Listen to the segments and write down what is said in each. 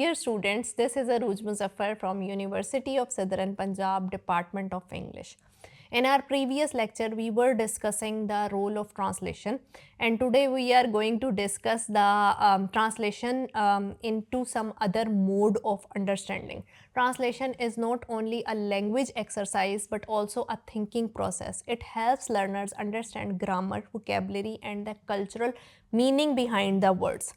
Dear students, this is Aruj Muzaffar from University of Southern Punjab Department of English. In our previous lecture, we were discussing the role of translation, and today we are going to discuss the translation into some other mode of understanding. Translation is not only a language exercise but also a thinking process. It helps learners understand grammar, vocabulary, and the cultural meaning behind the words.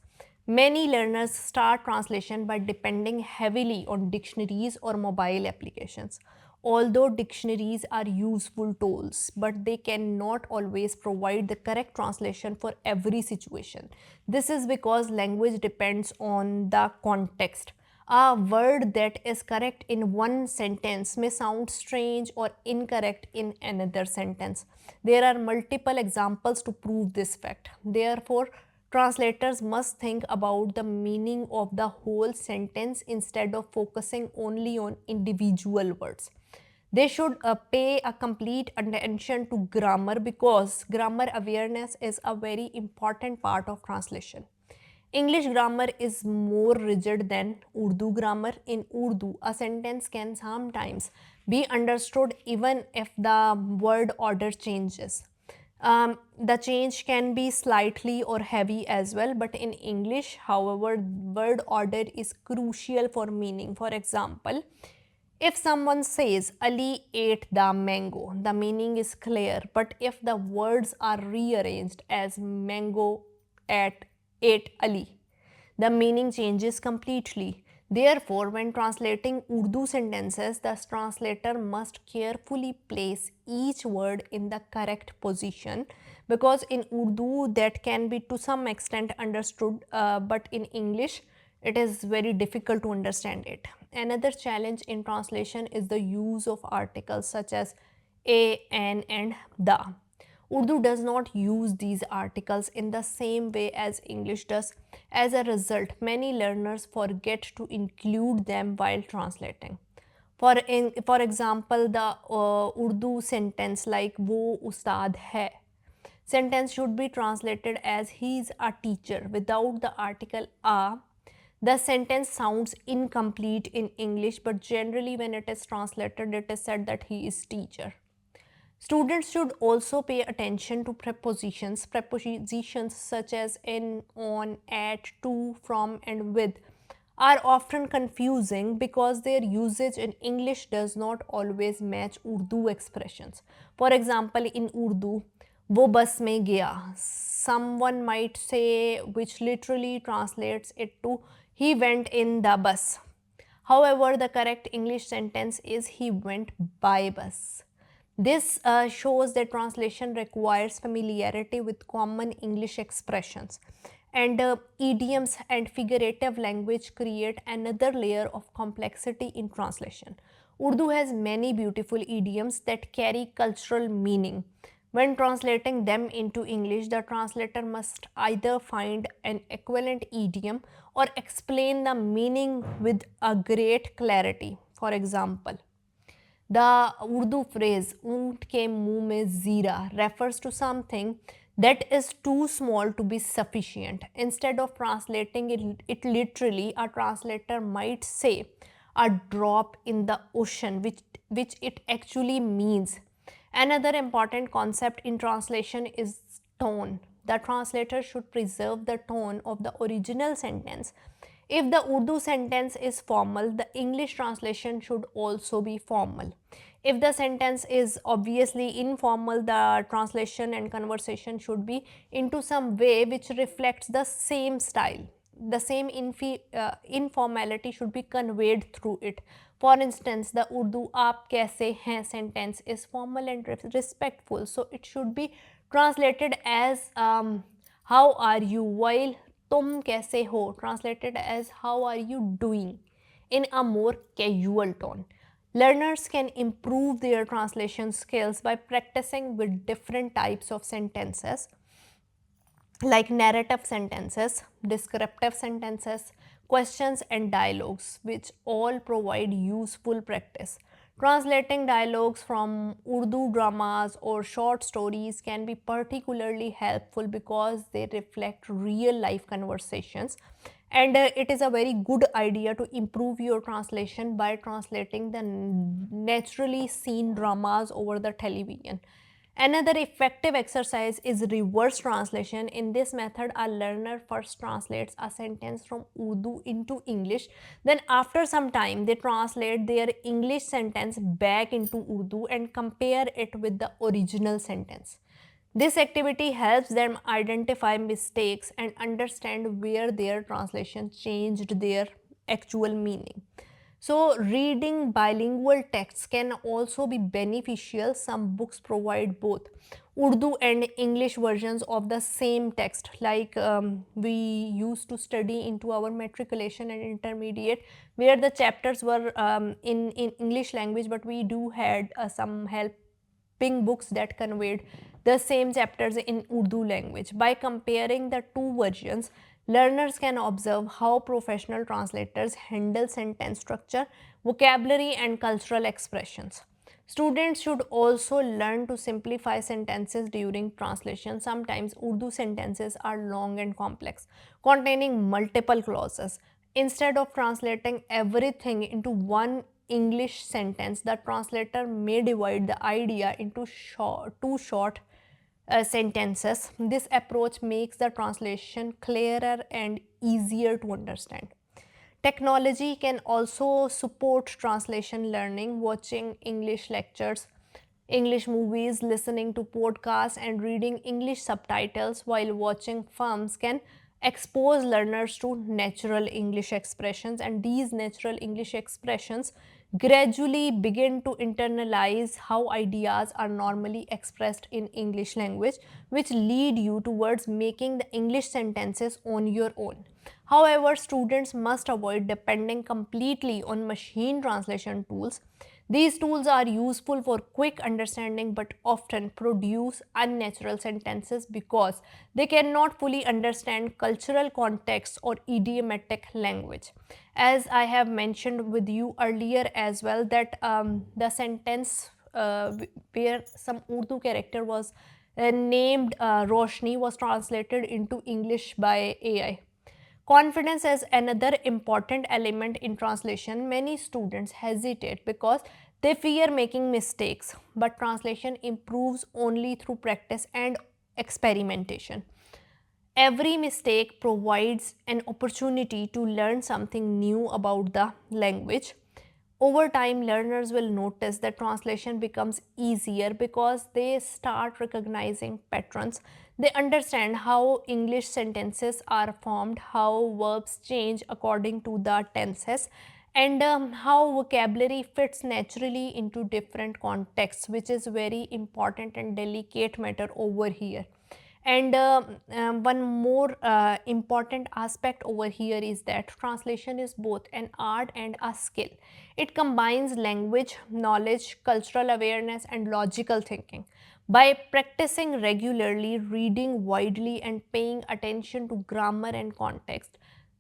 Many learners start translation by depending heavily on dictionaries or mobile applications. Although dictionaries are useful tools, but they cannot always provide the correct translation for every situation. This is because language depends on the context. A word that is correct in one sentence may sound strange or incorrect in another sentence. There are multiple examples to prove this fact. Therefore, translators must think about the meaning of the whole sentence instead of focusing only on individual words. They should pay a complete attention to grammar because grammar awareness is a very important part of translation. English grammar is more rigid than Urdu grammar. In Urdu, a sentence can sometimes be understood even if the word order changes. The change can be slightly or heavy as well, but in English, however, word order is crucial for meaning. For example, if someone says Ali ate the mango, the meaning is clear, but if the words are rearranged as mango ate Ali, the meaning changes completely. Therefore, when translating Urdu sentences, the translator must carefully place each word in the correct position because in Urdu that can be to some extent understood, but in English it is very difficult to understand it. Another challenge in translation is the use of articles such as a, an, and the. Urdu does not use these articles in the same way as English does. As a result, many learners forget to include them while translating. For example, the Urdu sentence like wo ustad hai sentence should be translated as he is a teacher without the article a. The sentence sounds incomplete in English, but generally when it is translated, it is said that he is teacher. Students should also pay attention to prepositions. Prepositions such as in, on, at, to, from, and with are often confusing because their usage in English does not always match Urdu expressions. For example, in Urdu, wo bus mein gaya, someone might say, which literally translates it to he went in the bus. However, the correct English sentence is he went by bus. This shows that translation requires familiarity with common English expressions, and idioms and figurative language create another layer of complexity in translation. Urdu has many beautiful idioms that carry cultural meaning. When translating them into English, the translator must either find an equivalent idiom or explain the meaning with a great clarity. For example, the Urdu phrase "ऊंट के मुंह में जीरा" refers to something that is too small to be sufficient. Instead of translating it literally, a translator might say a drop in the ocean, which it actually means. Another important concept in translation is tone. The translator should preserve the tone of the original sentence. If the Urdu sentence is formal, the English translation should also be formal. If the sentence is obviously informal, the translation and conversation should be into some way which reflects the same style. The same informality should be conveyed through it. For instance, the Urdu "aap kaise hain" sentence is formal and respectful, so it should be translated as how are you, while "tum kaise ho" translated as how are you doing in a more casual tone. Learners can improve their translation skills by practicing with different types of sentences like narrative sentences, descriptive sentences, questions, and dialogues, which all provide useful practice. Translating dialogues from Urdu dramas or short stories can be particularly helpful because they reflect real life conversations and it is a very good idea to improve your translation by translating the naturally seen dramas over the television. Another effective exercise is reverse translation. In this method, a learner first translates a sentence from Urdu into English. Then, after some time, they translate their English sentence back into Urdu and compare it with the original sentence. This activity helps them identify mistakes and understand where their translation changed their actual meaning. So, reading bilingual texts can also be beneficial. Some books provide both Urdu and English versions of the same text, like we used to study into our matriculation and intermediate, where the chapters were in English language, but we do had some helping books that conveyed the same chapters in Urdu language. By comparing the two versions, learners can observe how professional translators handle sentence structure, vocabulary, and cultural expressions. Students should also learn to simplify sentences during translation. Sometimes Urdu sentences are long and complex, containing multiple clauses. Instead of translating everything into one English sentence, the translator may divide the idea into two short sentences. This approach makes the translation clearer and easier to understand. Technology can also support translation learning. Watching English lectures, English movies, listening to podcasts, and reading English subtitles while watching films can expose learners to natural English expressions, and these natural English expressions gradually begin to internalize how ideas are normally expressed in English language, which lead you towards making the English sentences on your own. However, students must avoid depending completely on machine translation tools. These tools are useful for quick understanding but often produce unnatural sentences because they cannot fully understand cultural context or idiomatic language. As I have mentioned with you earlier as well, that the sentence where some Urdu character was named Roshni was translated into English by AI. Confidence is another important element in translation. Many students hesitate because they fear making mistakes, but translation improves only through practice and experimentation. Every mistake provides an opportunity to learn something new about the language. Over time, learners will notice that translation becomes easier because they start recognizing patterns. They understand how English sentences are formed, how verbs change according to the tenses, and how vocabulary fits naturally into different contexts, which is very important and delicate matter over here. And one more important aspect over here is that translation is both an art and a skill. It combines language, knowledge, cultural awareness, and logical thinking. By practicing regularly, reading widely, and paying attention to grammar and context,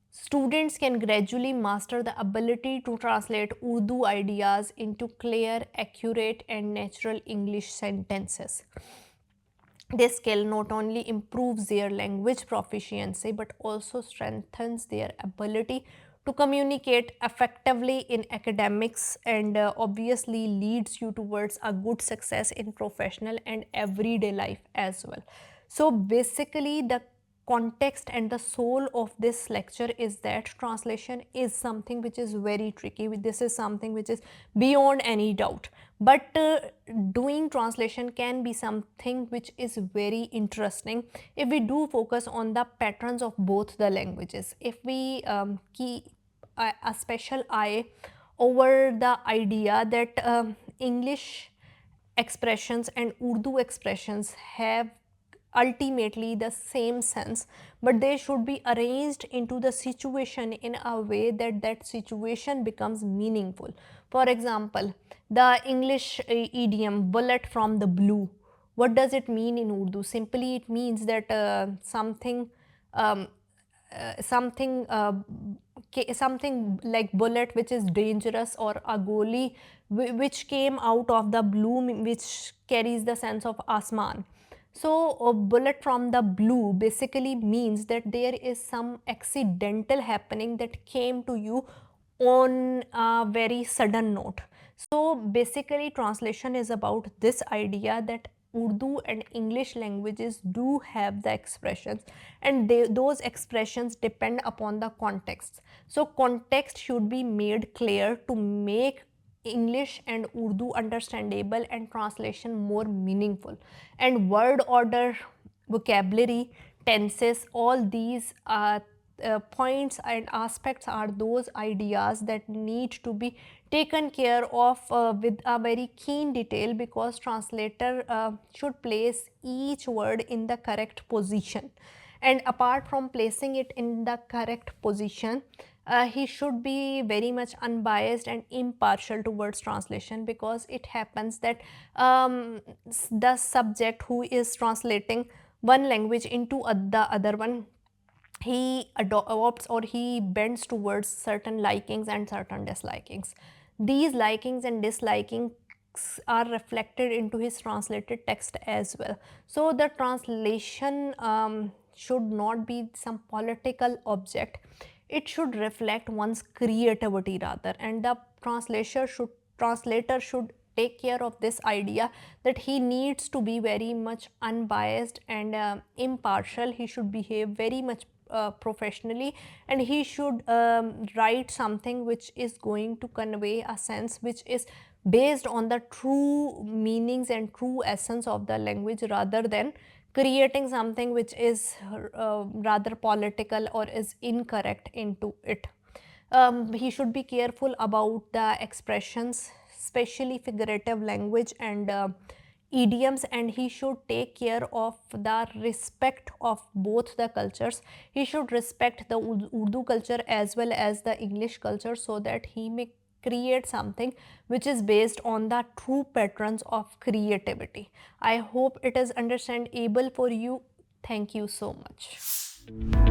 students can gradually master the ability to translate Urdu ideas into clear, accurate, and natural English sentences. This skill not only improves their language proficiency but also strengthens their ability to communicate effectively in academics, and obviously leads you towards a good success in professional and everyday life as well. So basically, the context and the soul of this lecture is that translation is something which is very tricky. This is something which is beyond any doubt, but doing translation can be something which is very interesting if we do focus on the patterns of both the languages. If we keep a special eye over the idea that English expressions and Urdu expressions have ultimately the same sense, but they should be arranged into the situation in a way that that situation becomes meaningful. For example, the English idiom bullet from the blue, what does it mean in Urdu? Simply it means that um, something something like bullet which is dangerous, or a which came out of the blue, which carries the sense of asman. So, a bullet from the blue basically means that there is some accidental happening that came to you on a very sudden note. So, basically, translation is about this idea that Urdu and English languages do have the expressions, and those expressions depend upon the context. So, context should be made clear to make English and Urdu understandable and translation more meaningful. And word order, vocabulary, tenses, all these points and aspects are those ideas that need to be taken care of with a very keen detail, because translator should place each word in the correct position. And apart from placing it in the correct position, he should be very much unbiased and impartial towards translation, because it happens that the subject who is translating one language into the other one, he adopts or he bends towards certain likings and certain dislikings. These likings and dislikings are reflected into his translated text as well. So the translation should not be some political object. It should reflect one's creativity rather, and the translator should take care of this idea that he needs to be very much unbiased and impartial. He should behave very much professionally, and he should write something which is going to convey a sense which is based on the true meanings and true essence of the language, rather than creating something which is rather political or is incorrect into it. He should be careful about the expressions, especially figurative language and idioms, and he should take care of the respect of both the cultures. He should respect the Urdu culture as well as the English culture, so that he may create something which is based on the true patterns of creativity. I hope it is understandable for you. Thank you so much.